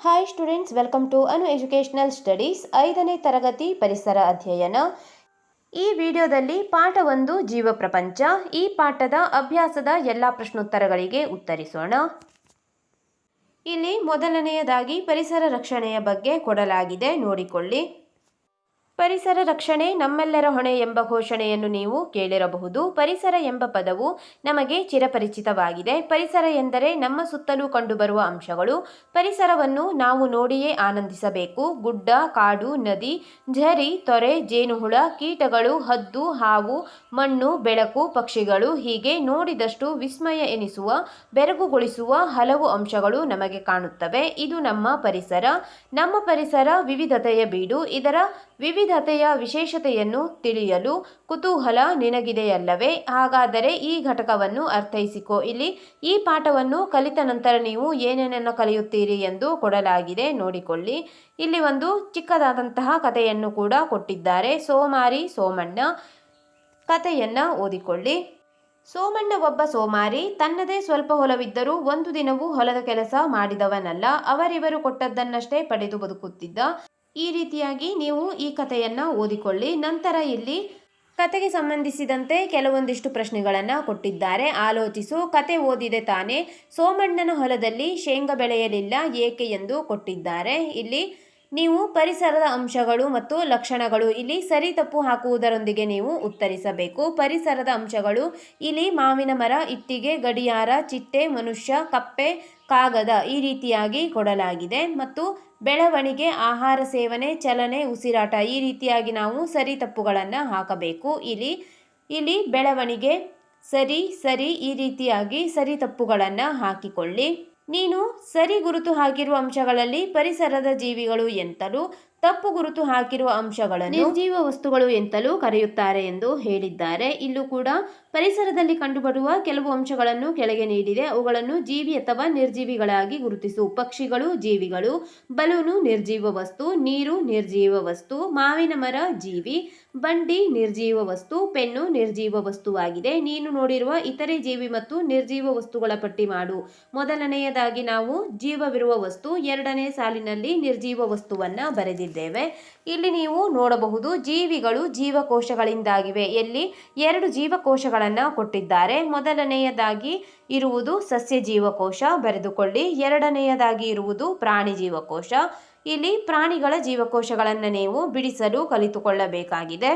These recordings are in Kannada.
Hi students, welcome to Anu educational studies 5ನೇ ತರಗತಿ ಪರಿಸರ ಅಧ್ಯಯನ. ಈ ವಿಡಿಯೋದಲ್ಲಿ ಪಾಠ 1 ಜೀವ ಪ್ರಪಂಚ. ಈ ಪಾಠದ ಅಭ್ಯಾಸದ ಎಲ್ಲ ಪ್ರಶ್ನೋತ್ತರಗಳಿಗೆ ಉತ್ತರಿಸೋಣ. ಇಲ್ಲಿ ಮೊದಲನೆಯದಾಗಿ ಪರಿಸರ ರಕ್ಷಣೆಯ ಬಗ್ಗೆ ಕೊಡಲಾಗಿದೆ, ನೋಡಿಕೊಳ್ಳಿ. ಪರಿಸರ ರಕ್ಷಣೆ ನಮ್ಮೆಲ್ಲರ ಹೊಣೆ ಎಂಬ ಘೋಷಣೆಯನ್ನು ನೀವು ಕೇಳಿರಬಹುದು. ಪರಿಸರ ಎಂಬ ಪದವು ನಮಗೆ ಚಿರಪರಿಚಿತವಾಗಿದೆ. ಪರಿಸರ ಎಂದರೆ ನಮ್ಮ ಸುತ್ತಲೂ ಕಂಡುಬರುವ ಅಂಶಗಳು. ಪರಿಸರವನ್ನು ನಾವು ನೋಡಿಯೇ ಆನಂದಿಸಬೇಕು. ಗುಡ್ಡ, ಕಾಡು, ನದಿ, ಝರಿ, ತೊರೆ, ಜೇನುಹುಳ, ಕೀಟಗಳು, ಹದ್ದು, ಹಾವು, ಮಣ್ಣು, ಬೆಳಕು, ಪಕ್ಷಿಗಳು ಹೀಗೆ ನೋಡಿದಷ್ಟು ವಿಸ್ಮಯ ಎನಿಸುವ, ಬೆರಗುಗೊಳಿಸುವ ಹಲವು ಅಂಶಗಳು ನಮಗೆ ಕಾಣುತ್ತವೆ. ಇದು ನಮ್ಮ ಪರಿಸರ. ನಮ್ಮ ಪರಿಸರ ವಿವಿಧತೆಯ ಬೀಡು. ಇದರ ವಿವಿಧತೆಯ ವಿಶೇಷತೆಯನ್ನು ತಿಳಿಯಲು ಕುತೂಹಲ ನಿನಗಿದೆಯಲ್ಲವೇ? ಹಾಗಾದರೆ ಈ ಘಟಕವನ್ನು ಅರ್ಥೈಸಿಕೋ. ಇಲ್ಲಿ ಈ ಪಾಠವನ್ನು ಕಲಿತ ನಂತರ ನೀವು ಏನೇನನ್ನು ಕಲಿಯುತ್ತೀರಿ ಎಂದು ಕೊಡಲಾಗಿದೆ, ನೋಡಿಕೊಳ್ಳಿ. ಇಲ್ಲಿ ಒಂದು ಚಿಕ್ಕದಾದಂತಹ ಕಥೆಯನ್ನು ಕೂಡ ಕೊಟ್ಟಿದ್ದಾರೆ. ಸೋಮಾರಿ ಸೋಮಣ್ಣ. ಕಥೆಯನ್ನ ಓದಿಕೊಳ್ಳಿ. ಸೋಮಣ್ಣ ಒಬ್ಬ ಸೋಮಾರಿ. ತನ್ನದೇ ಸ್ವಲ್ಪ ಹೊಲವಿದ್ದರೂ ಒಂದು ದಿನವೂ ಹೊಲದ ಕೆಲಸ ಮಾಡಿದವನಲ್ಲ. ಅವರಿವರು ಕೊಟ್ಟದ್ದನ್ನಷ್ಟೇ ಪಡೆದು ಬದುಕುತ್ತಿದ್ದ. ಈ ರೀತಿಯಾಗಿ ನೀವು ಈ ಕಥೆಯನ್ನ ಓದಿಕೊಳ್ಳಿ. ನಂತರ ಇಲ್ಲಿ ಕತೆಗೆ ಸಂಬಂಧಿಸಿದಂತೆ ಕೆಲವೊಂದಿಷ್ಟು ಪ್ರಶ್ನೆಗಳನ್ನು ಕೊಟ್ಟಿದ್ದಾರೆ, ಆಲೋಚಿಸು. ಕತೆ ಓದಿದೆ ತಾನೆ. ಸೋಮಣ್ಣನ ಹೊಲದಲ್ಲಿ ಶೇಂಗಾ ಬೆಳೆಯಲಿಲ್ಲ, ಏಕೆ ಎಂದು ಕೊಟ್ಟಿದ್ದಾರೆ. ಇಲ್ಲಿ ನೀವು ಪರಿಸರದ ಅಂಶಗಳು ಮತ್ತು ಲಕ್ಷಣಗಳು, ಇಲ್ಲಿ ಸರಿ ತಪ್ಪು ಹಾಕುವುದರೊಂದಿಗೆ ನೀವು ಉತ್ತರಿಸಬೇಕು. ಪರಿಸರದ ಅಂಶಗಳು ಇಲ್ಲಿ ಮಾವಿನ ಮರ, ಇಟ್ಟಿಗೆ, ಗಡಿಯಾರ, ಚಿಟ್ಟೆ, ಮನುಷ್ಯ, ಕಪ್ಪೆ, ಕಾಗದ ಈ ರೀತಿಯಾಗಿ ಕೊಡಲಾಗಿದೆ. ಮತ್ತು ಬೆಳವಣಿಗೆ, ಆಹಾರ ಸೇವನೆ, ಚಲನೆ, ಉಸಿರಾಟ ಈ ರೀತಿಯಾಗಿ ನಾವು ಸರಿ ತಪ್ಪುಗಳನ್ನು ಹಾಕಬೇಕು. ಇಲ್ಲಿ ಬೆಳವಣಿಗೆ ಸರಿ ಈ ರೀತಿಯಾಗಿ ಸರಿ ತಪ್ಪುಗಳನ್ನು ಹಾಕಿಕೊಳ್ಳಿ. ನೀನು ಸರಿ ಗುರುತು ಹಾಕಿರುವ ಅಂಶಗಳಲ್ಲಿ ಪರಿಸರದ ಜೀವಿಗಳು ಎಂತಲೂ, ತಪ್ಪು ಗುರುತು ಹಾಕಿರುವ ಅಂಶಗಳನ್ನು ನಿರ್ಜೀವ ವಸ್ತುಗಳು ಎಂತಲೂ ಕರೆಯುತ್ತಾರೆ ಎಂದು ಹೇಳಿದ್ದಾರೆ. ಇಲ್ಲೂ ಕೂಡ ಪರಿಸರದಲ್ಲಿ ಕಂಡುಬರುವ ಕೆಲವು ಅಂಶಗಳನ್ನು ಕೆಳಗೆ ನೀಡಿದೆ. ಅವುಗಳನ್ನು ಜೀವಿ ಅಥವಾ ನಿರ್ಜೀವಿಗಳಾಗಿ ಗುರುತಿಸು. ಪಕ್ಷಿಗಳು ಜೀವಿಗಳು, ಬಲೂನು ನಿರ್ಜೀವ ವಸ್ತು, ನೀರು ನಿರ್ಜೀವ ವಸ್ತು, ಮಾವಿನ ಮರ ಜೀವಿ, ಬಂಡಿ ನಿರ್ಜೀವ ವಸ್ತು, ಪೆನ್ನು ನಿರ್ಜೀವ ವಸ್ತುವಾಗಿದೆ. ನೀನು ನೋಡಿರುವ ಇತರೆ ಜೀವಿ ಮತ್ತು ನಿರ್ಜೀವ ವಸ್ತುಗಳ ಪಟ್ಟಿ ಮಾಡು. ಮೊದಲನೆಯದಾಗಿ ನಾವು ಜೀವವಿರುವ ವಸ್ತು, ಎರಡನೇ ಸಾಲಿನಲ್ಲಿ ನಿರ್ಜೀವ ವಸ್ತುವನ್ನ ಬರೆದಿದ್ದೇವೆ. ಇಲ್ಲಿ ನೀವು ನೋಡಬಹುದು ಜೀವಿಗಳು ಜೀವಕೋಶಗಳಿಂದಾಗಿವೆ. ಎಲ್ಲಿ 2 ಜೀವಕೋಶಗಳನ್ನು ಕೊಟ್ಟಿದ್ದಾರೆ. ಮೊದಲನೆಯದಾಗಿ ಇರುವುದು ಸಸ್ಯ ಜೀವಕೋಶ, ಬರೆದುಕೊಳ್ಳಿ. ಎರಡನೆಯದಾಗಿ ಇರುವುದು ಪ್ರಾಣಿ ಜೀವಕೋಶ. ಇಲ್ಲಿ ಪ್ರಾಣಿಗಳ ಜೀವಕೋಶಗಳನ್ನು ನೀವು ಬಿಡಿಸಲು ಕಲಿತುಕೊಳ್ಳಬೇಕಾಗಿದೆ.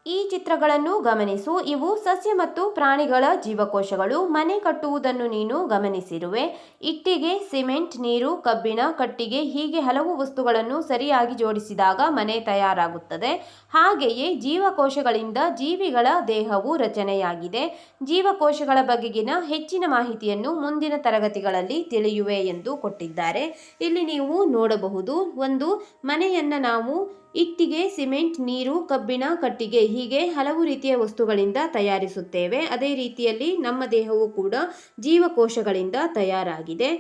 ಈ ಚಿತ್ರಗಳನ್ನು ಗಮನಿಸು. ಇವು ಸಸ್ಯ ಮತ್ತು ಪ್ರಾಣಿಗಳ ಜೀವಕೋಶಗಳು. ಮನೆ ಕಟ್ಟುವುದನ್ನು ನೀನು ಗಮನಿಸಿರುವೆ. ಇಟ್ಟಿಗೆ, ಸಿಮೆಂಟ್, ನೀರು, ಕಬ್ಬಿಣ, ಕಟ್ಟಿಗೆ ಹೀಗೆ ಹಲವು ವಸ್ತುಗಳನ್ನು ಸರಿಯಾಗಿ ಜೋಡಿಸಿದಾಗ ಮನೆ ತಯಾರಾಗುತ್ತದೆ. ಹಾಗೆಯೇ ಜೀವಕೋಶಗಳಿಂದ ಜೀವಿಗಳ ದೇಹವು ರಚನೆಯಾಗಿದೆ. ಜೀವಕೋಶಗಳ ಬಗೆಗಿನ ಹೆಚ್ಚಿನ ಮಾಹಿತಿಯನ್ನು ಮುಂದಿನ ತರಗತಿಗಳಲ್ಲಿ ತಿಳಿಯುವೆ ಎಂದು ಕೊಟ್ಟಿದ್ದಾರೆ. ಇಲ್ಲಿ ನೀವು ನೋಡಬಹುದು, ಒಂದು ಮನೆಯನ್ನು ನಾವು ಇಟ್ಟಿಗೆ, ಸಿಮೆಂಟ್, ನೀರು, ಕಬ್ಬಿಣ, ಕಟ್ಟಿಗೆ ಹೀಗೆ ಹಲವು ರೀತಿಯ ವಸ್ತುಗಳಿಂದ ತಯಾರಿಸುತ್ತೇವೆ. ಅದೇ ರೀತಿಯಲ್ಲಿ ನಮ್ಮ ದೇಹವು ಕೂಡ ಜೀವಕೋಶಗಳಿಂದ ತಯಾರಾಗಿದೆ.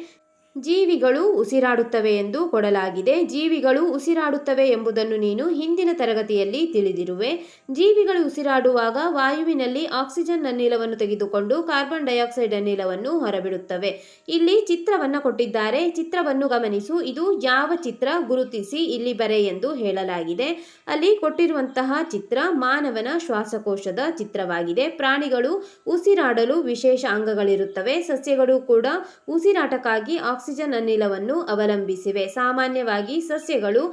ಜೀವಿಗಳು ಉಸಿರಾಡುತ್ತವೆ ಎಂದು ಕೊಡಲಾಗಿದೆ. ಜೀವಿಗಳು ಉಸಿರಾಡುತ್ತವೆ ಎಂಬುದನ್ನು ನೀನು ಹಿಂದಿನ ತರಗತಿಯಲ್ಲಿ ತಿಳಿದಿರುವೆ. ಜೀವಿಗಳು ಉಸಿರಾಡುವಾಗ ವಾಯುವಿನಲ್ಲಿ ಆಕ್ಸಿಜನ್ ಅನಿಲವನ್ನು ತೆಗೆದುಕೊಂಡು ಕಾರ್ಬನ್ ಡೈಆಕ್ಸೈಡ್ ಅನಿಲವನ್ನು ಹೊರಬಿಡುತ್ತವೆ. ಇಲ್ಲಿ ಚಿತ್ರವನ್ನು ಕೊಟ್ಟಿದ್ದಾರೆ. ಚಿತ್ರವನ್ನು ಗಮನಿಸು. ಇದು ಯಾವ ಚಿತ್ರ ಗುರುತಿಸಿ ಇಲ್ಲಿ ಬರೆ ಎಂದು ಹೇಳಲಾಗಿದೆ. ಅಲ್ಲಿ ಕೊಟ್ಟಿರುವಂತಹ ಚಿತ್ರ ಮಾನವನ ಶ್ವಾಸಕೋಶದ ಚಿತ್ರವಾಗಿದೆ. ಪ್ರಾಣಿಗಳು ಉಸಿರಾಡಲು ವಿಶೇಷ ಅಂಗಗಳಿರುತ್ತವೆ. ಸಸ್ಯಗಳು ಕೂಡ ಉಸಿರಾಟಕ್ಕಾಗಿ ಆಕ್ಸಿಜನ್ ಅನಿಲವನ್ನು ಅವಲಂಬಿಸಿವೆ. ಸಾಮಾನ್ಯವಾಗಿ ಸಸ್ಯಗಳು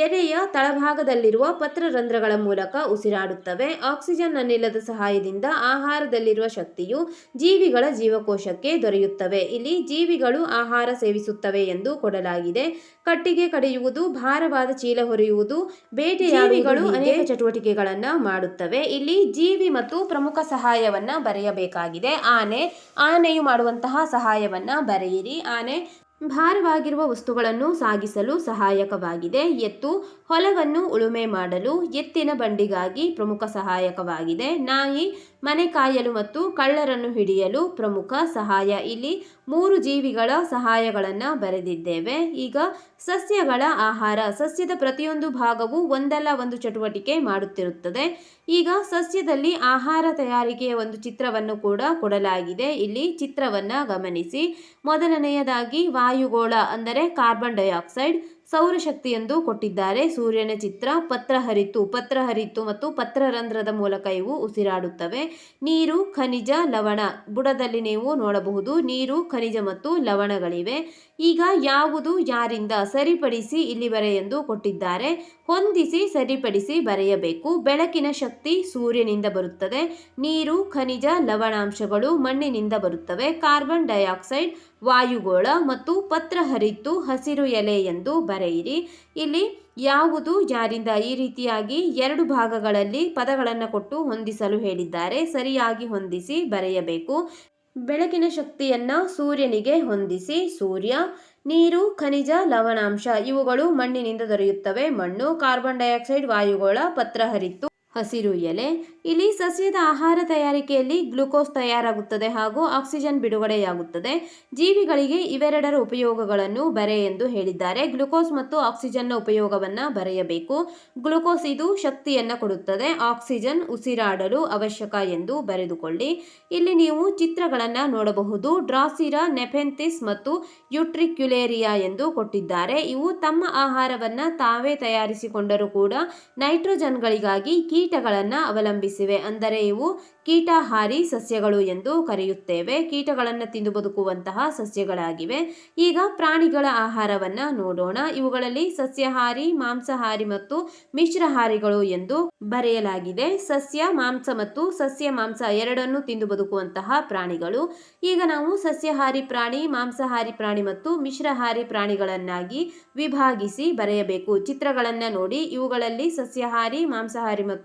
ಎಲೆಯ ತಳಭಾಗದಲ್ಲಿರುವ ಪತ್ರರಂಧ್ರಗಳ ಮೂಲಕ ಉಸಿರಾಡುತ್ತವೆ. ಆಕ್ಸಿಜನ್ ಅನಿಲದ ಸಹಾಯದಿಂದ ಆಹಾರದಲ್ಲಿರುವ ಶಕ್ತಿಯು ಜೀವಿಗಳ ಜೀವಕೋಶಕ್ಕೆ ದೊರೆಯುತ್ತವೆ. ಇಲ್ಲಿ ಜೀವಿಗಳು ಆಹಾರ ಸೇವಿಸುತ್ತವೆ ಎಂದು ಕೊಡಲಾಗಿದೆ. ಕಟ್ಟಿಗೆ ಕಡಿಯುವುದು, ಭಾರವಾದ ಚೀಲ ಹೊರೆಯುವುದು, ಬೇಟೆಯಾಡುಗಳು ಅನೇಕ ಚಟುವಟಿಕೆಗಳನ್ನು ಮಾಡುತ್ತವೆ. ಇಲ್ಲಿ ಜೀವಿ ಮತ್ತು ಪ್ರಮುಖ ಸಹಾಯವನ್ನ ಬರೆಯಬೇಕಾಗಿದೆ. ಆನೆಯು ಮಾಡುವಂತಹ ಸಹಾಯವನ್ನ ಬರೆಯಿರಿ. ಆನೆ ಭಾರವಾಗಿರುವ ವಸ್ತುಗಳನ್ನು ಸಾಗಿಸಲು ಸಹಾಯಕವಾಗಿದೆ. ಎತ್ತು ಹೊಲವನ್ನು ಉಳುಮೆ ಮಾಡಲು ಎತ್ತಿನ ಬಂಡಿಗಾಗಿ ಪ್ರಮುಖ ಸಹಾಯಕವಾಗಿದೆ. ನಾಯಿ ಮನೆ ಕಾಯಲು ಮತ್ತು ಕಳ್ಳರನ್ನು ಹಿಡಿಯಲು ಪ್ರಮುಖ ಸಹಾಯ. ಇಲ್ಲಿ 3 ಜೀವಿಗಳ ಸಹಾಯಗಳನ್ನು ಬರೆದಿದ್ದೇವೆ. ಈಗ ಸಸ್ಯಗಳ ಆಹಾರ. ಸಸ್ಯದ ಪ್ರತಿಯೊಂದು ಭಾಗವು ಒಂದಲ್ಲ ಒಂದು ಚಟುವಟಿಕೆ ಮಾಡುತ್ತಿರುತ್ತದೆ. ಈಗ ಸಸ್ಯದಲ್ಲಿ ಆಹಾರ ತಯಾರಿಕೆಯ ಒಂದು ಚಿತ್ರವನ್ನು ಕೂಡ ಕೊಡಲಾಗಿದೆ. ಇಲ್ಲಿ ಚಿತ್ರವನ್ನು ಗಮನಿಸಿ. ಮೊದಲನೆಯದಾಗಿ ವಾಯುಗೋಳ ಅಂದರೆ ಕಾರ್ಬನ್ ಡೈಆಕ್ಸೈಡ್, ಸೌರಶಕ್ತಿ ಎಂದು ಕೊಟ್ಟಿದ್ದಾರೆ. ಸೂರ್ಯನ ಚಿತ್ರ, ಪತ್ರಹರಿತ್ತು ಮತ್ತು ಪತ್ರರಂಧ್ರದ ಮೂಲಕ ಇವು ಉಸಿರಾಡುತ್ತವೆ. ನೀರು, ಖನಿಜ, ಲವಣ. ಬುಡದಲ್ಲಿ ನೀವು ನೋಡಬಹುದು ನೀರು, ಖನಿಜ ಮತ್ತು ಲವಣಗಳಿವೆ. ಈಗ ಯಾವುದು ಯಾರಿಂದ ಸರಿಪಡಿಸಿ ಇಲ್ಲಿ ಬರೆ ಎಂದು ಕೊಟ್ಟಿದ್ದಾರೆ. ಹೊಂದಿಸಿ ಸರಿಪಡಿಸಿ ಬರೆಯಬೇಕು. ಬೆಳಕಿನ ಶಕ್ತಿ ಸೂರ್ಯನಿಂದ ಬರುತ್ತದೆ. ನೀರು, ಖನಿಜ, ಲವಣಾಂಶಗಳು ಮಣ್ಣಿನಿಂದ ಬರುತ್ತವೆ. ಕಾರ್ಬನ್ ಡೈಆಕ್ಸೈಡ್ ವಾಯುಗೋಳ ಮತ್ತು ಪತ್ರಹರಿತ್ತು ಹಸಿರು ಎಲೆ ಎಂದು ಬರೆಯಿರಿ. ಇಲ್ಲಿ ಯಾವುದು ಯಾರಿಂದ ಈ ರೀತಿಯಾಗಿ 2 ಭಾಗಗಳಲ್ಲಿ ಪದಗಳನ್ನು ಕೊಟ್ಟು ಹೊಂದಿಸಲು ಹೇಳಿದ್ದಾರೆ. ಸರಿಯಾಗಿ ಹೊಂದಿಸಿ ಬರೆಯಬೇಕು. ಬೆಳಕಿನ ಶಕ್ತಿಯನ್ನ ಸೂರ್ಯನಿಗೆ ಹೊಂದಿಸಿ. ಸೂರ್ಯ, ನೀರು, ಖನಿಜ, ಲವಣಾಂಶ ಇವುಗಳು ಮಣ್ಣಿನಿಂದ ದೊರೆಯುತ್ತವೆ. ಮಣ್ಣು, ಕಾರ್ಬನ್ ಡೈಆಕ್ಸೈಡ್ ವಾಯುಗೋಳ, ಪತ್ರಹರಿತ್ತು ಹಸಿರು ಎಲೆ. ಇಲ್ಲಿ ಸಸ್ಯದ ಆಹಾರ ತಯಾರಿಕೆಯಲ್ಲಿ ಗ್ಲೂಕೋಸ್ ತಯಾರಾಗುತ್ತದೆ ಹಾಗೂ ಆಕ್ಸಿಜನ್ ಬಿಡುಗಡೆಯಾಗುತ್ತದೆ. ಜೀವಿಗಳಿಗೆ ಇವೆರಡರ ಉಪಯೋಗಗಳನ್ನು ಬರೆ ಎಂದು ಹೇಳಿದ್ದಾರೆ. ಗ್ಲೂಕೋಸ್ ಮತ್ತು ಆಕ್ಸಿಜನ್ನ ಉಪಯೋಗವನ್ನು ಬರೆಯಬೇಕು. ಗ್ಲೂಕೋಸ್ ಇದು ಶಕ್ತಿಯನ್ನು ಕೊಡುತ್ತದೆ. ಆಕ್ಸಿಜನ್ ಉಸಿರಾಡಲು ಅವಶ್ಯಕ ಎಂದು ಬರೆದುಕೊಳ್ಳಿ. ಇಲ್ಲಿ ನೀವು ಚಿತ್ರಗಳನ್ನು ನೋಡಬಹುದು. ಡ್ರಾಸಿರಾ, ನೆಫೆಂಥಿಸ್ ಮತ್ತು ಯುಟ್ರಿಕ್ಯುಲೇರಿಯಾ ಎಂದು ಕೊಟ್ಟಿದ್ದಾರೆ. ಇವು ತಮ್ಮ ಆಹಾರವನ್ನು ತಾವೇ ತಯಾರಿಸಿಕೊಂಡರೂ ಕೂಡ ನೈಟ್ರೋಜನ್ಗಳಿಗಾಗಿ ಕೀಟಗಳನ್ನು ಅವಲಂಬಿಸಿವೆ. ಅಂದರೆ ಇವು ಕೀಟಾಹಾರಿ ಸಸ್ಯಗಳು ಎಂದು ಕರೆಯುತ್ತೇವೆ. ಕೀಟಗಳನ್ನು ತಿಂದು ಬದುಕುವಂತಹ ಸಸ್ಯಗಳಾಗಿವೆ. ಈಗ ಪ್ರಾಣಿಗಳ ಆಹಾರವನ್ನು ನೋಡೋಣ. ಇವುಗಳಲ್ಲಿ ಸಸ್ಯಾಹಾರಿ, ಮಾಂಸಾಹಾರಿ ಮತ್ತು ಮಿಶ್ರಹಾರಿಗಳು ಎಂದು ಬರೆಯಲಾಗಿದೆ. ಸಸ್ಯ ಮಾಂಸ ಮತ್ತು ಸಸ್ಯ ಮಾಂಸ ಎರಡನ್ನೂ ತಿಂದು ಬದುಕುವಂತಹ ಪ್ರಾಣಿಗಳು. ಈಗ ನಾವು ಸಸ್ಯಾಹಾರಿ ಪ್ರಾಣಿ, ಮಾಂಸಾಹಾರಿ ಪ್ರಾಣಿ ಮತ್ತು ಮಿಶ್ರಹಾರಿ ಪ್ರಾಣಿಗಳನ್ನಾಗಿ ವಿಭಾಗಿಸಿ ಬರೆಯಬೇಕು. ಚಿತ್ರಗಳನ್ನು ನೋಡಿ. ಇವುಗಳಲ್ಲಿ ಸಸ್ಯಾಹಾರಿ, ಮಾಂಸಾಹಾರಿ ಮತ್ತು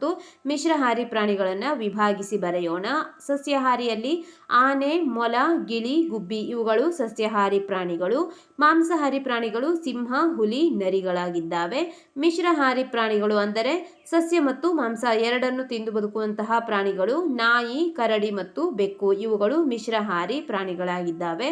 ಮಿಶ್ರಹಾರಿ ಪ್ರಾಣಿಗಳನ್ನು ವಿಭಾಗಿಸಿ ಬರೆಯೋಣ. ಸಸ್ಯಾಹಾರಿಯಲ್ಲಿ ಆನೆ, ಮೊಲ, ಗಿಳಿ, ಗುಬ್ಬಿ ಇವುಗಳು ಸಸ್ಯಾಹಾರಿ ಪ್ರಾಣಿಗಳು. ಮಾಂಸಾಹಾರಿ ಪ್ರಾಣಿಗಳು ಸಿಂಹ, ಹುಲಿ, ನರಿಗಳಾಗಿದ್ದಾವೆ. ಮಿಶ್ರಹಾರಿ ಪ್ರಾಣಿಗಳು ಅಂದರೆ ಸಸ್ಯ ಮತ್ತು ಮಾಂಸ ಎರಡನ್ನು ತಿಂದು ಬದುಕುವಂತಹ ಪ್ರಾಣಿಗಳು ನಾಯಿ, ಕರಡಿ ಮತ್ತು ಬೆಕ್ಕು ಇವುಗಳು ಮಿಶ್ರಹಾರಿ ಪ್ರಾಣಿಗಳಾಗಿದ್ದಾವೆ.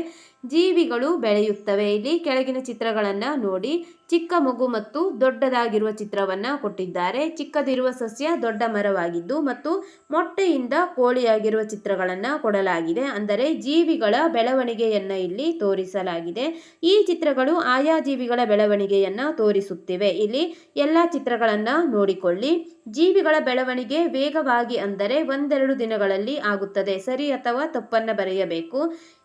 ಜೀವಿಗಳು ಬೆಳೆಯುತ್ತವೆ. ಇಲ್ಲಿ ಕೆಳಗಿನ ಚಿತ್ರಗಳನ್ನು ನೋಡಿ. ಚಿಕ್ಕ ಮಗು ಮತ್ತು ದೊಡ್ಡದಾಗಿರುವ ಚಿತ್ರವನ್ನು ಕೊಟ್ಟಿದ್ದಾರೆ. ಚಿಕ್ಕದಿರುವ ಸಸ್ಯ ದೊಡ್ಡ ಮರವಾಗಿದ್ದು ಮತ್ತು ಮೊಟ್ಟೆಯಿಂದ ಕೋಳಿಯಾಗಿರುವ ಚಿತ್ರಗಳನ್ನು ಕೊಡಲಾಗಿದೆ. ಅಂದರೆ ಜೀವಿಗಳ ಬೆಳವಣಿಗೆಯನ್ನು ಇಲ್ಲಿ ತೋರಿಸಲಾಗಿದೆ. ಈ ಚಿತ್ರಗಳು ಆಯಾ ಜೀವಿಗಳ ಬೆಳವಣಿಗೆಯನ್ನು ತೋರಿಸುತ್ತಿವೆ. ಇಲ್ಲಿ ಎಲ್ಲ ಚಿತ್ರಗಳನ್ನು ನೋಡಿಕೊಳ್ಳಿ. ಜೀವಿಗಳ ಬೆಳವಣಿಗೆ ವೇಗವಾಗಿ ಅಂದರೆ 1-2 ದಿನಗಳಲ್ಲಿ ಆಗುತ್ತದೆ. ಸರಿ ಅಥವಾ ತಪ್ಪನ್ನು ಬರೆಯಬೇಕು.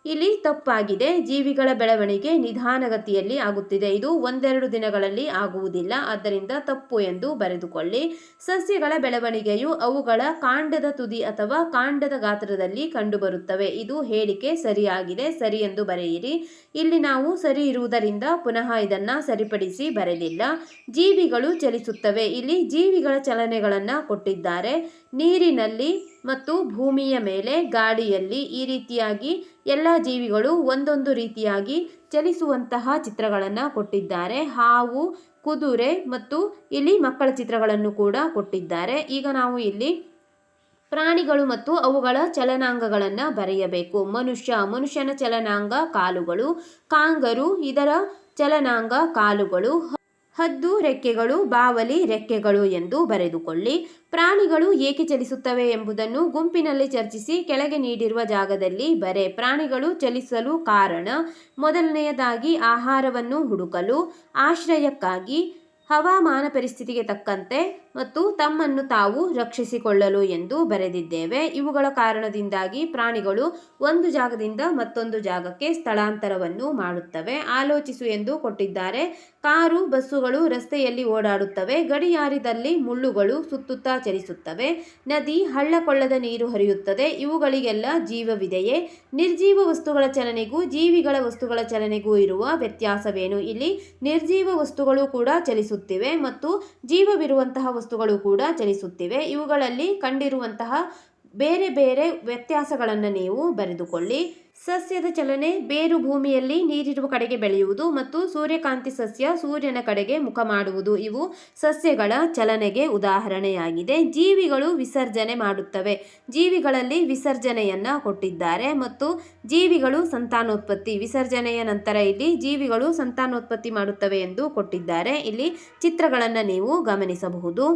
ಇಲ್ಲಿ ತಪ್ಪಾಗಿದೆ. ಜೀವಿಗಳ ಬೆಳವಣಿಗೆ ನಿಧಾನಗತಿಯಲ್ಲಿ ಆಗುತ್ತಿದೆ. ಇದು 1-2 ದಿನಗಳಲ್ಲಿ ಆಗುವುದಿಲ್ಲ. ಆದ್ದರಿಂದ ತಪ್ಪು ಎಂದು ಬರೆದುಕೊಳ್ಳಿ. ಸಸ್ಯಗಳ ಬೆಳವಣಿಗೆಯು ಅವುಗಳ ಕಾಂಡದ ತುದಿ ಅಥವಾ ಕಾಂಡದ ಗಾತ್ರದಲ್ಲಿ ಕಂಡುಬರುತ್ತವೆ. ಇದು ಹೇಳಿಕೆ ಸರಿಯಾಗಿದೆ. ಸರಿ ಎಂದು ಬರೆಯಿರಿ. ಇಲ್ಲಿ ನಾವು ಸರಿ ಇರುವುದರಿಂದ ಪುನಃ ಇದನ್ನು ಸರಿಪಡಿಸಿ ಬರೆದಿಲ್ಲ. ಜೀವಿಗಳು ಚಲಿಸುತ್ತವೆ. ಇಲ್ಲಿ ಜೀವಿಗಳ ಚಲನೆಗಳನ್ನು ಕೊಟ್ಟಿದ್ದಾರೆ. ನೀರಿನಲ್ಲಿ ಮತ್ತು ಭೂಮಿಯ ಮೇಲೆ, ಗಾಳಿಯಲ್ಲಿ ಈ ರೀತಿಯಾಗಿ ಎಲ್ಲ ಜೀವಿಗಳು ಒಂದೊಂದು ರೀತಿಯಾಗಿ ಚಲಿಸುವಂತಹ ಚಿತ್ರಗಳನ್ನು ಕೊಟ್ಟಿದ್ದಾರೆ. ಹಾವು, ಕುದುರೆ ಮತ್ತು ಇಲ್ಲಿ ಮಕ್ಕಳ ಚಿತ್ರಗಳನ್ನು ಕೂಡ ಕೊಟ್ಟಿದ್ದಾರೆ. ಈಗ ನಾವು ಇಲ್ಲಿ ಪ್ರಾಣಿಗಳು ಮತ್ತು ಅವುಗಳ ಚಲನಾಂಗಗಳನ್ನು ಬರೆಯಬೇಕು. ಮನುಷ್ಯನ ಚಲನಾಂಗ ಕಾಲುಗಳು. ಕಾಂಗರು ಇದರ ಚಲನಾಂಗ ಕಾಲುಗಳು. ಹದ್ದು ರೆಕ್ಕೆಗಳು, ಬಾವಲಿ ರೆಕ್ಕೆಗಳು ಎಂದು ಬರೆದುಕೊಳ್ಳಿ. ಪ್ರಾಣಿಗಳು ಏಕೆ ಚಲಿಸುತ್ತವೆ ಎಂಬುದನ್ನು ಗುಂಪಿನಲ್ಲಿ ಚರ್ಚಿಸಿ ಕೆಳಗೆ ನೀಡಿರುವ ಜಾಗದಲ್ಲಿ ಬರೆ. ಪ್ರಾಣಿಗಳು ಚಲಿಸಲು ಕಾರಣ: ಮೊದಲನೆಯದಾಗಿ ಆಹಾರವನ್ನು ಹುಡುಕಲು, ಆಶ್ರಯಕ್ಕಾಗಿ, ಹವಾಮಾನ ಪರಿಸ್ಥಿತಿಗೆ ತಕ್ಕಂತೆ ಮತ್ತು ತಮ್ಮನ್ನು ತಾವು ರಕ್ಷಿಸಿಕೊಳ್ಳಲು ಎಂದು ಬರೆದಿದ್ದೇವೆ. ಇವುಗಳ ಕಾರಣದಿಂದಾಗಿ ಪ್ರಾಣಿಗಳು ಒಂದು ಜಾಗದಿಂದ ಮತ್ತೊಂದು ಜಾಗಕ್ಕೆ ಸ್ಥಳಾಂತರವನ್ನು ಮಾಡುತ್ತವೆ. ಆಲೋಚಿಸು ಎಂದು ಕೊಟ್ಟಿದ್ದಾರೆ. ಕಾರು, ಬಸ್ಸುಗಳು ರಸ್ತೆಯಲ್ಲಿ ಓಡಾಡುತ್ತವೆ. ಗಡಿಯಾರದಲ್ಲಿ ಮುಳ್ಳುಗಳು ಸುತ್ತುತ್ತಾ ಚಲಿಸುತ್ತವೆ. ನದಿ, ಹಳ್ಳ ಕೊಳ್ಳದ ನೀರು ಹರಿಯುತ್ತದೆ. ಇವುಗಳಿಗೆಲ್ಲ ಜೀವವಿದೆಯೇ? ನಿರ್ಜೀವ ವಸ್ತುಗಳ ಚಲನೆಗೂ ಜೀವಿಗಳ ವಸ್ತುಗಳ ಚಲನೆಗೂ ಇರುವ ವ್ಯತ್ಯಾಸವೇನು? ಇಲ್ಲಿ ನಿರ್ಜೀವ ವಸ್ತುಗಳು ಕೂಡ ಚಲಿಸುತ್ತಿವೆ ಮತ್ತು ಜೀವವಿರುವಂತಹ ವಸ್ತುಗಳು ಕೂಡ ಚಲಿಸುತ್ತಿವೆ. ಇವುಗಳಲ್ಲಿ ಕಂಡಿರುವಂತಹ ಬೇರೆ ಬೇರೆ ವ್ಯತ್ಯಾಸಗಳನ್ನು ನೀವು ಬರೆದುಕೊಳ್ಳಿ. ಸಸ್ಯದ ಚಲನೆ ಬೇರು ಭೂಮಿಯಲ್ಲಿ ನೀರಿರುವ ಕಡೆಗೆ ಬೆಳೆಯುವುದು ಮತ್ತು ಸೂರ್ಯಕಾಂತಿ ಸಸ್ಯ ಸೂರ್ಯನ ಕಡೆಗೆ ಮುಖ ಮಾಡುವುದು ಇವು ಸಸ್ಯಗಳ ಚಲನೆಗೆ ಉದಾಹರಣೆಯಾಗಿದೆ. ಜೀವಿಗಳು ವಿಸರ್ಜನೆ ಮಾಡುತ್ತವೆ. ಜೀವಿಗಳಲ್ಲಿ ವಿಸರ್ಜನೆಯನ್ನ ಕೊಟ್ಟಿದ್ದಾರೆ ಮತ್ತು ಜೀವಿಗಳು ಸಂತಾನೋತ್ಪತ್ತಿ ವಿಸರ್ಜನೆಯ ನಂತರ ಇಲ್ಲಿ ಜೀವಿಗಳು ಸಂತಾನೋತ್ಪತ್ತಿ ಮಾಡುತ್ತವೆ ಎಂದು ಕೊಟ್ಟಿದ್ದಾರೆ. ಇಲ್ಲಿ ಚಿತ್ರಗಳನ್ನು ನೀವು ಗಮನಿಸಬಹುದು.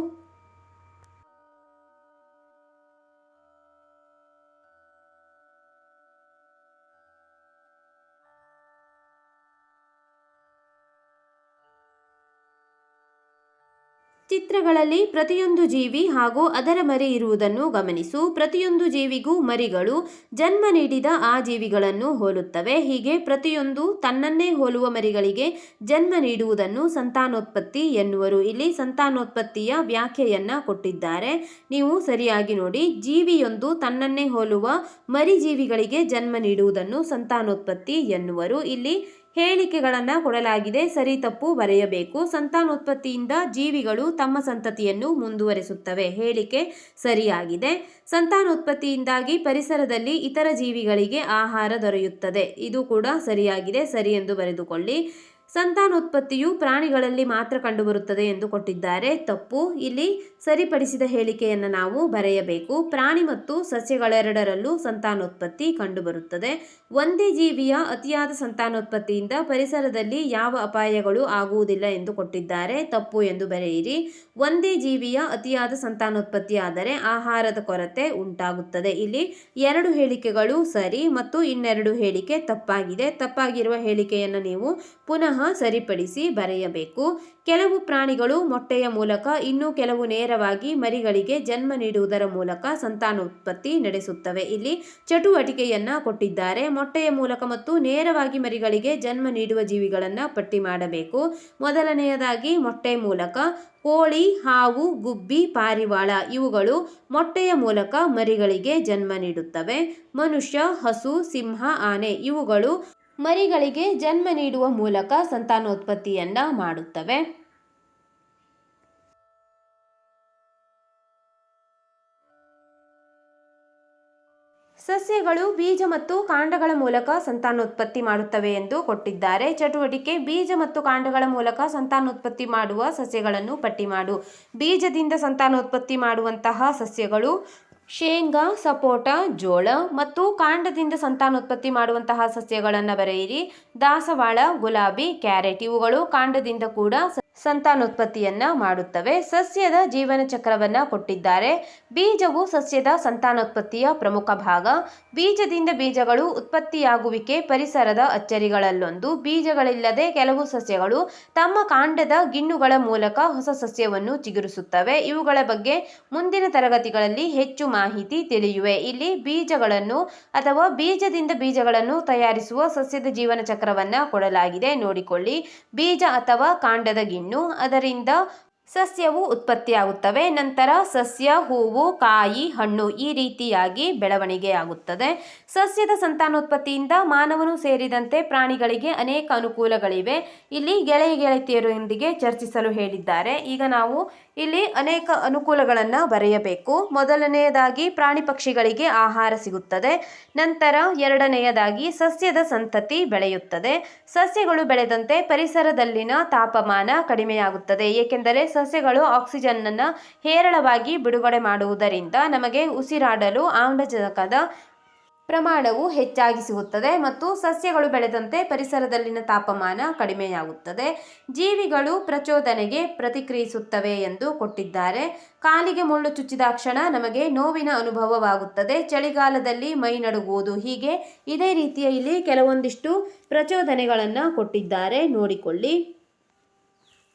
ಚಿತ್ರಗಳಲ್ಲಿ ಪ್ರತಿಯೊಂದು ಜೀವಿ ಹಾಗೂ ಅದರ ಮರಿ ಇರುವುದನ್ನು ಗಮನಿಸು. ಪ್ರತಿಯೊಂದು ಜೀವಿಗೂ ಮರಿಗಳು ಜನ್ಮ ನೀಡಿದ ಆ ಜೀವಿಗಳನ್ನು ಹೋಲುತ್ತವೆ. ಹೀಗೆ ಪ್ರತಿಯೊಂದು ತನ್ನನ್ನೇ ಹೋಲುವ ಮರಿಗಳಿಗೆ ಜನ್ಮ ನೀಡುವುದನ್ನು ಸಂತಾನೋತ್ಪತ್ತಿ ಎನ್ನುವರು. ಇಲ್ಲಿ ಸಂತಾನೋತ್ಪತ್ತಿಯ ವ್ಯಾಖ್ಯೆಯನ್ನ ಕೊಟ್ಟಿದ್ದಾರೆ, ನೀವು ಸರಿಯಾಗಿ ನೋಡಿ. ಜೀವಿಯೊಂದು ತನ್ನನ್ನೇ ಹೋಲುವ ಮರಿ ಜೀವಿಗಳಿಗೆ ಜನ್ಮ ನೀಡುವುದನ್ನು ಸಂತಾನೋತ್ಪತ್ತಿ ಎನ್ನುವರು. ಇಲ್ಲಿ ಹೇಳಿಕೆಗಳನ್ನು ಕೊಡಲಾಗಿದೆ, ಸರಿ ತಪ್ಪು ಬರೆಯಬೇಕು. ಸಂತಾನೋತ್ಪತ್ತಿಯಿಂದ ಜೀವಿಗಳು ತಮ್ಮ ಸಂತತಿಯನ್ನು ಮುಂದುವರೆಸುತ್ತವೆ. ಹೇಳಿಕೆ ಸರಿಯಾಗಿದೆ. ಸಂತಾನೋತ್ಪತ್ತಿಯಿಂದಾಗಿ ಪರಿಸರದಲ್ಲಿ ಇತರ ಜೀವಿಗಳಿಗೆ ಆಹಾರ ದೊರೆಯುತ್ತದೆ. ಇದು ಕೂಡ ಸರಿಯಾಗಿದೆ, ಸರಿ ಎಂದು ಬರೆದುಕೊಳ್ಳಿ. ಸಂತಾನೋತ್ಪತ್ತಿಯು ಪ್ರಾಣಿಗಳಲ್ಲಿ ಮಾತ್ರ ಕಂಡುಬರುತ್ತದೆ ಎಂದು ಕೊಟ್ಟಿದ್ದಾರೆ, ತಪ್ಪು. ಇಲ್ಲಿ ಸರಿಪಡಿಸಿದ ಹೇಳಿಕೆಯನ್ನು ನಾವು ಬರೆಯಬೇಕು. ಪ್ರಾಣಿ ಮತ್ತು ಸಸ್ಯಗಳೆರಡರಲ್ಲೂ ಸಂತಾನೋತ್ಪತ್ತಿ ಕಂಡುಬರುತ್ತದೆ. ಒಂದೇ ಜೀವಿಯ ಅತಿಯಾದ ಸಂತಾನೋತ್ಪತ್ತಿಯಿಂದ ಪರಿಸರದಲ್ಲಿ ಯಾವ ಅಪಾಯಗಳು ಆಗುವುದಿಲ್ಲ ಎಂದು ಕೊಟ್ಟಿದ್ದಾರೆ, ತಪ್ಪು ಎಂದು ಬರೆಯಿರಿ. ಒಂದೇ ಜೀವಿಯ ಅತಿಯಾದ ಸಂತಾನೋತ್ಪತ್ತಿ ಆದರೆ ಆಹಾರದ ಕೊರತೆ ಉಂಟಾಗುತ್ತದೆ. ಇಲ್ಲಿ 2 ಹೇಳಿಕೆಗಳು ಸರಿ ಮತ್ತು ಇನ್ನೆರಡು ಹೇಳಿಕೆ ತಪ್ಪಾಗಿದೆ. ತಪ್ಪಾಗಿರುವ ಹೇಳಿಕೆಯನ್ನು ನೀವು ಪುನಃ ಸರಿಪಡಿಸಿ ಬರೆಯಬೇಕು. ಕೆಲವು ಪ್ರಾಣಿಗಳು ಮೊಟ್ಟೆಯ ಮೂಲಕ, ಇನ್ನು ಕೆಲವು ನೇರವಾಗಿ ಮರಿಗಳಿಗೆ ಜನ್ಮ ನೀಡುವುದರ ಮೂಲಕ ಸಂತಾನೋತ್ಪತ್ತಿ ನಡೆಸುತ್ತವೆ. ಇಲ್ಲಿ ಚಟುವಟಿಕೆಯನ್ನ ಕೊಟ್ಟಿದ್ದಾರೆ. ಮೊಟ್ಟೆಯ ಮೂಲಕ ಮತ್ತು ನೇರವಾಗಿ ಮರಿಗಳಿಗೆ ಜನ್ಮ ನೀಡುವ ಜೀವಿಗಳನ್ನು ಪಟ್ಟಿ ಮಾಡಬೇಕು. ಮೊದಲನೆಯದಾಗಿ ಮೊಟ್ಟೆ ಮೂಲಕ ಕೋಳಿ, ಹಾವು, ಗುಬ್ಬಿ, ಪಾರಿವಾಳ ಇವುಗಳು ಮೊಟ್ಟೆಯ ಮೂಲಕ ಮರಿಗಳಿಗೆ ಜನ್ಮ ನೀಡುತ್ತವೆ. ಮನುಷ್ಯ, ಹಸು, ಸಿಂಹ, ಆನೆ ಇವುಗಳು ಮರಿಗಳಿಗೆ ಜನ್ಮ ನೀಡುವ ಮೂಲಕ ಸಂತಾನೋತ್ಪತ್ತಿಯನ್ನ ಮಾಡುತ್ತವೆ. ಸಸ್ಯಗಳು ಬೀಜ ಮತ್ತು ಕಾಂಡಗಳ ಮೂಲಕ ಸಂತಾನೋತ್ಪತ್ತಿ ಮಾಡುತ್ತವೆ ಎಂದು ಕೊಟ್ಟಿದ್ದಾರೆ. ಚಟುವಟಿಕೆ ಬೀಜ ಮತ್ತು ಕಾಂಡಗಳ ಮೂಲಕ ಸಂತಾನೋತ್ಪತ್ತಿ ಮಾಡುವ ಸಸ್ಯಗಳನ್ನು ಪಟ್ಟಿ ಮಾಡು. ಬೀಜದಿಂದ ಸಂತಾನೋತ್ಪತ್ತಿ ಮಾಡುವಂತಹ ಸಸ್ಯಗಳು ಶೇಂಗಾ, ಸಪೋಟ, ಜೋಳ ಮತ್ತು ಕಾಂಡದಿಂದ ಸಂತಾನೋತ್ಪತ್ತಿ ಮಾಡುವಂತಹ ಸಸ್ಯಗಳನ್ನು ಬರೆಯಿರಿ. ದಾಸವಾಳ, ಗುಲಾಬಿ, ಕ್ಯಾರೆಟ್ ಇವುಗಳು ಕಾಂಡದಿಂದ ಕೂಡ ಸಂತಾನೋತ್ಪತ್ತಿಯನ್ನ ಮಾಡುತ್ತವೆ. ಸಸ್ಯದ ಜೀವನ ಚಕ್ರವನ್ನ ಕೊಟ್ಟಿದ್ದಾರೆ. ಬೀಜವು ಸಸ್ಯದ ಸಂತಾನೋತ್ಪತ್ತಿಯ ಪ್ರಮುಖ ಭಾಗ. ಬೀಜದಿಂದ ಬೀಜಗಳು ಉತ್ಪತ್ತಿಯಾಗುವಿಕೆ ಪರಿಸರದ ಅಚ್ಚರಿಗಳಲ್ಲೊಂದು. ಬೀಜಗಳಿಲ್ಲದೆ ಕೆಲವು ಸಸ್ಯಗಳು ತಮ್ಮ ಕಾಂಡದ ಗಿಣ್ಣುಗಳ ಮೂಲಕ ಹೊಸ ಸಸ್ಯವನ್ನು ಚಿಗುರಿಸುತ್ತವೆ. ಇವುಗಳ ಬಗ್ಗೆ ಮುಂದಿನ ತರಗತಿಗಳಲ್ಲಿ ಹೆಚ್ಚು ಮಾಹಿತಿ ತಿಳಿಯುವೆ. ಇಲ್ಲಿ ಬೀಜಗಳನ್ನು ಅಥವಾ ಬೀಜದಿಂದ ಬೀಜಗಳನ್ನು ತಯಾರಿಸುವ ಸಸ್ಯದ ಜೀವನ ಚಕ್ರವನ್ನ ಕೊಡಲಾಗಿದೆ, ನೋಡಿಕೊಳ್ಳಿ. ಬೀಜ ಅಥವಾ ಕಾಂಡದ ಗಿಣ್ಣು, ಅದರಿಂದ ಸಸ್ಯವು ಉತ್ಪತ್ತಿಯಾಗುತ್ತವೆ. ನಂತರ ಸಸ್ಯ, ಹೂವು, ಕಾಯಿ, ಹಣ್ಣು ಈ ರೀತಿಯಾಗಿ ಬೆಳವಣಿಗೆಯಾಗುತ್ತದೆ. ಸಸ್ಯದ ಸಂತಾನೋತ್ಪತ್ತಿಯಿಂದ ಮಾನವನು ಸೇರಿದಂತೆ ಪ್ರಾಣಿಗಳಿಗೆ ಅನೇಕ ಅನುಕೂಲಗಳಿವೆ. ಇಲ್ಲಿ ಗೆಳತಿಯರೊಂದಿಗೆ ಚರ್ಚಿಸಲು ಹೇಳಿದ್ದಾರೆ. ಈಗ ನಾವು ಇಲ್ಲಿ ಅನೇಕ ಅನುಕೂಲಗಳನ್ನು ಬರೆಯಬೇಕು. ಮೊದಲನೆಯದಾಗಿ ಪ್ರಾಣಿ ಪಕ್ಷಿಗಳಿಗೆ ಆಹಾರ ಸಿಗುತ್ತದೆ. ನಂತರ ಎರಡನೆಯದಾಗಿ ಸಸ್ಯದ ಸಂತತಿ ಬೆಳೆಯುತ್ತದೆ. ಸಸ್ಯಗಳು ಬೆಳೆದಂತೆ ಪರಿಸರದಲ್ಲಿನ ತಾಪಮಾನ ಕಡಿಮೆಯಾಗುತ್ತದೆ, ಏಕೆಂದರೆ ಸಸ್ಯಗಳು ಆಕ್ಸಿಜನ್ ಅನ್ನು ಹೇರಳವಾಗಿ ಬಿಡುಗಡೆ ಮಾಡುವುದರಿಂದ ನಮಗೆ ಉಸಿರಾಡಲು ಆಮ್ಲಜನಕದ ಪ್ರಮಾಣವು ಹೆಚ್ಚಾಗಿ ಸಿಗುತ್ತದೆ ಮತ್ತು ಸಸ್ಯಗಳು ಬೆಳೆದಂತೆ ಪರಿಸರದಲ್ಲಿನ ತಾಪಮಾನ ಕಡಿಮೆಯಾಗುತ್ತದೆ. ಜೀವಿಗಳು ಪ್ರಚೋದನೆಗೆ ಪ್ರತಿಕ್ರಿಯಿಸುತ್ತವೆ ಎಂದು ಕೊಟ್ಟಿದ್ದಾರೆ. ಕಾಲಿಗೆ ಮುಳ್ಳು ಚುಚ್ಚಿದಾಕ್ಷಣ ನಮಗೆ ನೋವಿನ ಅನುಭವವಾಗುತ್ತದೆ. ಚಳಿಗಾಲದಲ್ಲಿ ಮೈ ನಡುಗುವುದು. ಹೀಗೆ ಇದೇ ರೀತಿಯ ಇಲ್ಲಿ ಕೆಲವೊಂದಿಷ್ಟು ಪ್ರಚೋದನೆಗಳನ್ನು ಕೊಟ್ಟಿದ್ದಾರೆ, ನೋಡಿಕೊಳ್ಳಿ.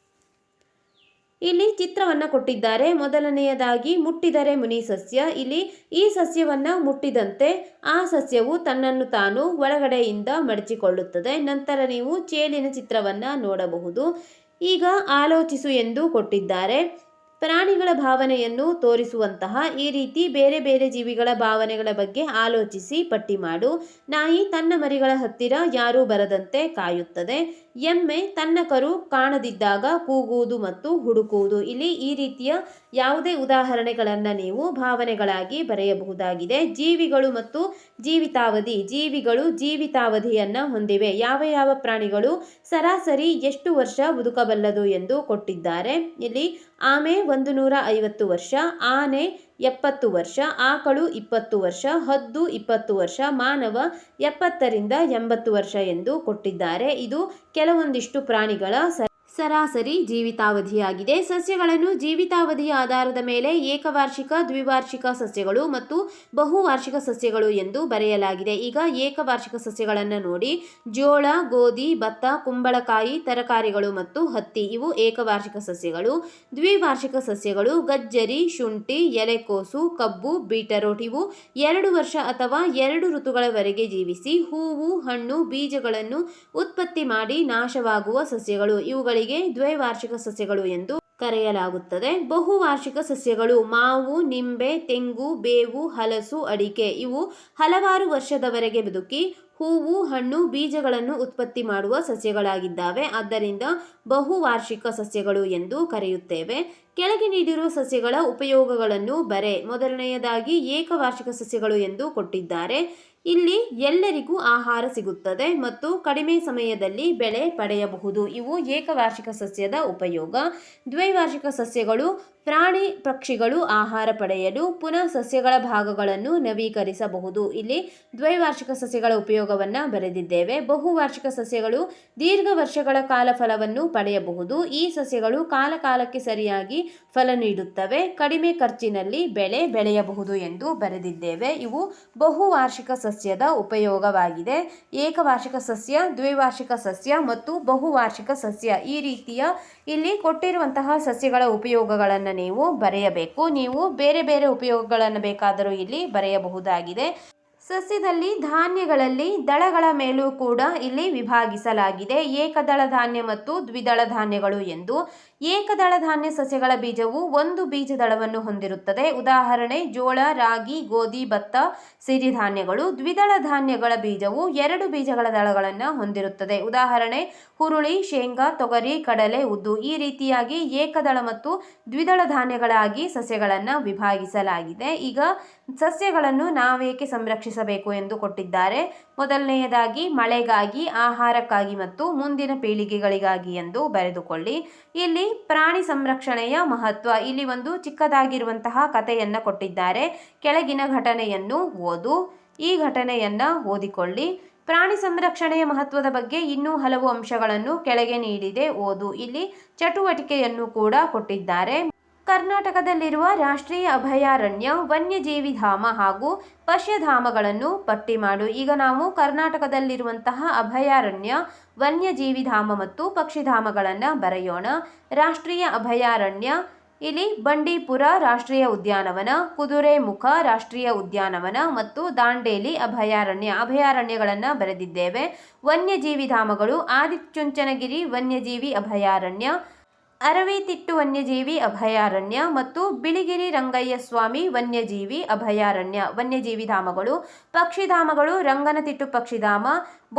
ಇಲ್ಲಿ ಚಿತ್ರವನ್ನು ಕೊಟ್ಟಿದ್ದಾರೆ. ಮೊದಲನೆಯದಾಗಿ ಮುಟ್ಟಿದರೆ ಮುನಿ ಸಸ್ಯ. ಇಲ್ಲಿ ಈ ಸಸ್ಯವನ್ನು ಮುಟ್ಟಿದಂತೆ ಆ ಸಸ್ಯವು ತನ್ನನ್ನು ತಾನು ಒಳಗಡೆಯಿಂದ ಮಡಚಿಕೊಳ್ಳುತ್ತದೆ. ನಂತರ ನೀವು ಚೇಳಿನ ಚಿತ್ರವನ್ನು ನೋಡಬಹುದು. ಈಗ ಆಲೋಚಿಸು ಎಂದು ಕೊಟ್ಟಿದ್ದಾರೆ. ಪ್ರಾಣಿಗಳ ಭಾವನೆಯನ್ನು ತೋರಿಸುವಂತಹ ಈ ರೀತಿ ಬೇರೆ ಬೇರೆ ಜೀವಿಗಳ ಭಾವನೆಗಳ ಬಗ್ಗೆ ಆಲೋಚಿಸಿ ಪಟ್ಟಿ ಮಾಡು. ನಾಯಿ ತನ್ನ ಮರಿಗಳ ಹತ್ತಿರ ಯಾರೂ ಬರದಂತೆ ಕಾಯುತ್ತದೆ. ಎಮ್ಮೆ ತನ್ನ ಕರು ಕಾಣದಿದ್ದಾಗ ಕೂಗುವುದು ಮತ್ತು ಹುಡುಕುವುದು. ಇಲ್ಲಿ ಈ ರೀತಿಯ ಯಾವುದೇ ಉದಾಹರಣೆಗಳನ್ನು ನೀವು ಭಾವನೆಗಳಾಗಿ ಬರೆಯಬಹುದಾಗಿದೆ. ಜೀವಿಗಳು ಮತ್ತು ಜೀವಿತಾವಧಿ. ಜೀವಿಗಳು ಜೀವಿತಾವಧಿಯನ್ನು ಹೊಂದಿವೆ. ಯಾವ ಯಾವ ಪ್ರಾಣಿಗಳು ಸರಾಸರಿ ಎಷ್ಟು ವರ್ಷ ಬದುಕಬಲ್ಲದು ಎಂದು ಕೊಟ್ಟಿದ್ದಾರೆ. ಇಲ್ಲಿ ಆಮೆ 150 ವರ್ಷ, ಆನೆ 70 ವರ್ಷ, ಆಕಳು 20 ವರ್ಷ, ಹದ್ದು 20 ವರ್ಷ, ಮಾನವ 70ರಿಂದ 80 ವರ್ಷ ಎಂದು ಕೊಟ್ಟಿದ್ದಾರೆ. ಇದು ಕೆಲವೊಂದಿಷ್ಟು ಪ್ರಾಣಿಗಳ ಸರಾಸರಿ ಜೀವಿತಾವಧಿಯಾಗಿದೆ. ಸಸ್ಯಗಳನ್ನು ಜೀವಿತಾವಧಿಯ ಆಧಾರದ ಮೇಲೆ ಏಕವಾರ್ಷಿಕ, ದ್ವಿವಾರ್ಷಿಕ ಸಸ್ಯಗಳು ಮತ್ತು ಬಹುವಾರ್ಷಿಕ ಸಸ್ಯಗಳು ಎಂದು ಬರೆಯಲಾಗಿದೆ. ಈಗ ಏಕವಾರ್ಷಿಕ ಸಸ್ಯಗಳನ್ನು ನೋಡಿ. ಜೋಳ, ಗೋಧಿ, ಭತ್ತ, ಕುಂಬಳಕಾಯಿ, ತರಕಾರಿಗಳು ಮತ್ತು ಹತ್ತಿ ಇವು ಏಕವಾರ್ಷಿಕ ಸಸ್ಯಗಳು. ದ್ವಿವಾರ್ಷಿಕ ಸಸ್ಯಗಳು ಗಜ್ಜರಿ, ಶುಂಠಿ, ಎಲೆಕೋಸು, ಕಬ್ಬು, ಬೀಟರೋಟ್ ಇವು 2 ವರ್ಷ ಅಥವಾ 2 ಋತುಗಳವರೆಗೆ ಜೀವಿಸಿ ಹೂವು, ಹಣ್ಣು, ಬೀಜಗಳನ್ನು ಉತ್ಪತ್ತಿ ಮಾಡಿ ನಾಶವಾಗುವ ಸಸ್ಯಗಳು. ಇವುಗಳಿಗೆ ದ್ವೈವಾರ್ಷಿಕ ಸಸ್ಯಗಳು ಎಂದು ಕರೆಯಲಾಗುತ್ತದೆ. ಬಹುವಾರ್ಷಿಕ ಸಸ್ಯಗಳು ಮಾವು, ನಿಂಬೆ, ತೆಂಗು, ಬೇವು, ಹಲಸು, ಅಡಿಕೆ ಇವು ಹಲವಾರು ವರ್ಷದವರೆಗೆ ಬದುಕಿ ಹೂವು, ಹಣ್ಣು, ಬೀಜಗಳನ್ನು ಉತ್ಪತ್ತಿ ಮಾಡುವ ಸಸ್ಯಗಳಾಗಿದ್ದಾವೆ. ಆದ್ದರಿಂದ ಬಹುವಾರ್ಷಿಕ ಸಸ್ಯಗಳು ಎಂದು ಕರೆಯುತ್ತೇವೆ. ಕೆಳಗೆ ನೀಡಿರುವ ಸಸ್ಯಗಳ ಉಪಯೋಗಗಳನ್ನು ಬರೆ. ಮೊದಲನೆಯದಾಗಿ ಏಕವಾರ್ಷಿಕ ಸಸ್ಯಗಳು ಎಂದು ಕೊಟ್ಟಿದ್ದಾರೆ. ಇಲ್ಲಿ ಎಲ್ಲರಿಗೂ ಆಹಾರ ಸಿಗುತ್ತದೆ ಮತ್ತು ಕಡಿಮೆ ಸಮಯದಲ್ಲಿ ಬೆಳೆ ಪಡೆಯಬಹುದು. ಇವು ಏಕವಾರ್ಷಿಕ ಸಸ್ಯದ ಉಪಯೋಗ. ದ್ವೈವಾರ್ಷಿಕ ಸಸ್ಯಗಳು ಪ್ರಾಣಿ ಪಕ್ಷಿಗಳು ಆಹಾರ ಪಡೆಯಲು ಪುನಃ ಸಸ್ಯಗಳ ಭಾಗಗಳನ್ನು ನವೀಕರಿಸಬಹುದು. ಇಲ್ಲಿ ದ್ವೈವಾರ್ಷಿಕ ಸಸ್ಯಗಳ ಉಪಯೋಗವನ್ನು ಬರೆದಿದ್ದೇವೆ. ಬಹುವಾರ್ಷಿಕ ಸಸ್ಯಗಳು ದೀರ್ಘ ವರ್ಷಗಳ ಕಾಲ ಫಲವನ್ನು ಪಡೆಯಬಹುದು. ಈ ಸಸ್ಯಗಳು ಕಾಲಕಾಲಕ್ಕೆ ಸರಿಯಾಗಿ ಫಲ ನೀಡುತ್ತವೆ. ಕಡಿಮೆ ಖರ್ಚಿನಲ್ಲಿ ಬೆಳೆ ಬೆಳೆಯಬಹುದು ಎಂದು ಬರೆದಿದ್ದೇವೆ. ಇವು ಬಹುವಾರ್ಷಿಕ ಸಸ್ಯದ ಉಪಯೋಗವಾಗಿದೆ. ಏಕವಾರ್ಷಿಕ ಸಸ್ಯ, ದ್ವೈವಾರ್ಷಿಕ ಸಸ್ಯ ಮತ್ತು ಬಹುವಾರ್ಷಿಕ ಸಸ್ಯ ಈ ರೀತಿಯ ಇಲ್ಲಿ ಕೊಟ್ಟಿರುವಂತಹ ಸಸ್ಯಗಳ ಉಪಯೋಗಗಳನ್ನು ನೀವು ಬರೆಯಬೇಕು. ನೀವು ಬೇರೆ ಬೇರೆ ಉಪಯೋಗಗಳನ್ನು ಬೇಕಾದರೂ ಇಲ್ಲಿ ಬರೆಯಬಹುದಾಗಿದೆ. ಸಸ್ಯದಲ್ಲಿ ಧಾನ್ಯಗಳಲ್ಲಿ ದಳಗಳ ಮೇಲೂ ಕೂಡ ಇಲ್ಲಿ ವಿಭಾಗಿಸಲಾಗಿದೆ. ಏಕದಳ ಧಾನ್ಯ ಮತ್ತು ದ್ವಿದಳ ಧಾನ್ಯಗಳು ಎಂದು. ಏಕದಳ ಧಾನ್ಯ ಸಸ್ಯಗಳ ಬೀಜವು ಒಂದು ಬೀಜದಳವನ್ನು ಹೊಂದಿರುತ್ತದೆ. ಉದಾಹರಣೆ ಜೋಳ, ರಾಗಿ, ಗೋಧಿ, ಭತ್ತ, ಸಿರಿಧಾನ್ಯಗಳು. ದ್ವಿದಳ ಧಾನ್ಯಗಳ ಬೀಜವು 2 ಬೀಜಗಳ ದಳಗಳನ್ನು ಹೊಂದಿರುತ್ತದೆ. ಉದಾಹರಣೆ ಹುರುಳಿ, ಶೇಂಗಾ, ತೊಗರಿ, ಕಡಲೆ, ಉದ್ದು. ಈ ರೀತಿಯಾಗಿ ಏಕದಳ ಮತ್ತು ದ್ವಿದಳ ಧಾನ್ಯಗಳಾಗಿ ಸಸ್ಯಗಳನ್ನು ವಿಭಾಗಿಸಲಾಗಿದೆ. ಈಗ ಸಸ್ಯಗಳನ್ನು ನಾವೇಕೆ ಸಂರಕ್ಷಿಸಬೇಕು ಎಂದು ಕೊಟ್ಟಿದ್ದಾರೆ. ಮೊದಲನೆಯದಾಗಿ ಮಳೆಗಾಗಿ, ಆಹಾರಕ್ಕಾಗಿ ಮತ್ತು ಮುಂದಿನ ಪೀಳಿಗೆಗಳಿಗಾಗಿ ಎಂದು ಬರೆದುಕೊಳ್ಳಿ. ಇಲ್ಲಿ ಪ್ರಾಣಿ ಸಂರಕ್ಷಣೆಯ ಮಹತ್ವ. ಇಲ್ಲಿ ಒಂದು ಚಿಕ್ಕದಾಗಿರುವಂತಹ ಕಥೆಯನ್ನು ಕೊಟ್ಟಿದ್ದಾರೆ. ಕೆಳಗಿನ ಘಟನೆಯನ್ನು ಓದು. ಈ ಘಟನೆಯನ್ನು ಓದಿಕೊಳ್ಳಿ. ಪ್ರಾಣಿ ಸಂರಕ್ಷಣೆಯ ಮಹತ್ವದ ಬಗ್ಗೆ ಇನ್ನೂ ಹಲವು ಅಂಶಗಳನ್ನು ಕೆಳಗೆ ನೀಡಿದೆ, ಓದು. ಇಲ್ಲಿ ಚಟುವಟಿಕೆಯನ್ನು ಕೂಡ ಕೊಟ್ಟಿದ್ದಾರೆ. ಕರ್ನಾಟಕದಲ್ಲಿರುವ ರಾಷ್ಟ್ರೀಯ ಅಭಯಾರಣ್ಯ, ವನ್ಯಜೀವಿ ಧಾಮ ಹಾಗೂ ಪಶ್ಯಧಾಮಗಳನ್ನು ಪಟ್ಟಿ ಮಾಡು. ಈಗ ನಾವು ಕರ್ನಾಟಕದಲ್ಲಿರುವಂತಹ ಅಭಯಾರಣ್ಯ, ವನ್ಯಜೀವಿ ಧಾಮ ಮತ್ತು ಪಕ್ಷಿಧಾಮಗಳನ್ನು ಬರೆಯೋಣ. ರಾಷ್ಟ್ರೀಯ ಅಭಯಾರಣ್ಯ ಇಲ್ಲಿ ಬಂಡೀಪುರ ರಾಷ್ಟ್ರೀಯ ಉದ್ಯಾನವನ, ಕುದುರೆಮುಖ ರಾಷ್ಟ್ರೀಯ ಉದ್ಯಾನವನ ಮತ್ತು ದಾಂಡೇಲಿ ಅಭಯಾರಣ್ಯಗಳನ್ನು ಬರೆದಿದ್ದೇವೆ. ವನ್ಯಜೀವಿ ಧಾಮಗಳು ಆದಿಚುಂಚನಗಿರಿ ವನ್ಯಜೀವಿ ಅಭಯಾರಣ್ಯ, ಅರವಿತಿಟ್ಟು ವನ್ಯಜೀವಿ ಅಭಯಾರಣ್ಯ ಮತ್ತು ಬಿಳಿಗಿರಿ ರಂಗಯ್ಯ ಸ್ವಾಮಿ ವನ್ಯಜೀವಿ ಅಭಯಾರಣ್ಯ ವನ್ಯಜೀವಿ ಧಾಮಗಳು. ಪಕ್ಷಿಧಾಮಗಳು ರಂಗನತಿಟ್ಟು ಪಕ್ಷಿಧಾಮ,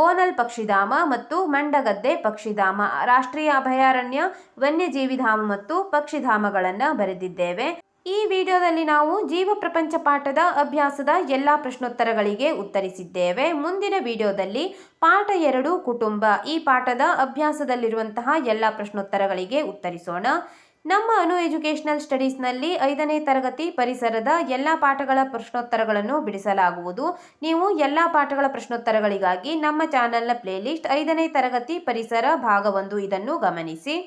ಬೋನಲ್ ಪಕ್ಷಿಧಾಮ ಮತ್ತು ಮಂಡಗದ್ದೆ ಪಕ್ಷಿಧಾಮ. ರಾಷ್ಟ್ರೀಯ ಅಭಯಾರಣ್ಯ, ವನ್ಯಜೀವಿ ಧಾಮ ಮತ್ತು ಪಕ್ಷಿಧಾಮಗಳನ್ನು ಬರೆದಿದ್ದೇವೆ. ಈ ವಿಡಿಯೋದಲ್ಲಿ ನಾವು ಜೀವ ಪ್ರಪಂಚ ಪಾಠದ ಅಭ್ಯಾಸದ ಎಲ್ಲ ಪ್ರಶ್ನೋತ್ತರಗಳಿಗೆ ಉತ್ತರಿಸಿದ್ದೇವೆ. ಮುಂದಿನ ವಿಡಿಯೋದಲ್ಲಿ ಪಾಠ 2 ಕುಟುಂಬ ಈ ಪಾಠದ ಅಭ್ಯಾಸದಲ್ಲಿರುವಂತಹ ಎಲ್ಲ ಪ್ರಶ್ನೋತ್ತರಗಳಿಗೆ ಉತ್ತರಿಸೋಣ. ನಮ್ಮ ಅನು ಎಜುಕೇಷನಲ್ ಸ್ಟಡೀಸ್ನಲ್ಲಿ 5ನೇ ತರಗತಿ ಪರಿಸರದ ಎಲ್ಲ ಪಾಠಗಳ ಪ್ರಶ್ನೋತ್ತರಗಳನ್ನು ಬಿಡಿಸಲಾಗುವುದು. ನೀವು ಎಲ್ಲ ಪಾಠಗಳ ಪ್ರಶ್ನೋತ್ತರಗಳಿಗಾಗಿ ನಮ್ಮ ಚಾನೆಲ್ನ ಪ್ಲೇಲಿಸ್ಟ್ 5ನೇ ತರಗತಿ ಪರಿಸರ ಭಾಗ 1 ಇದನ್ನು ಗಮನಿಸಿ.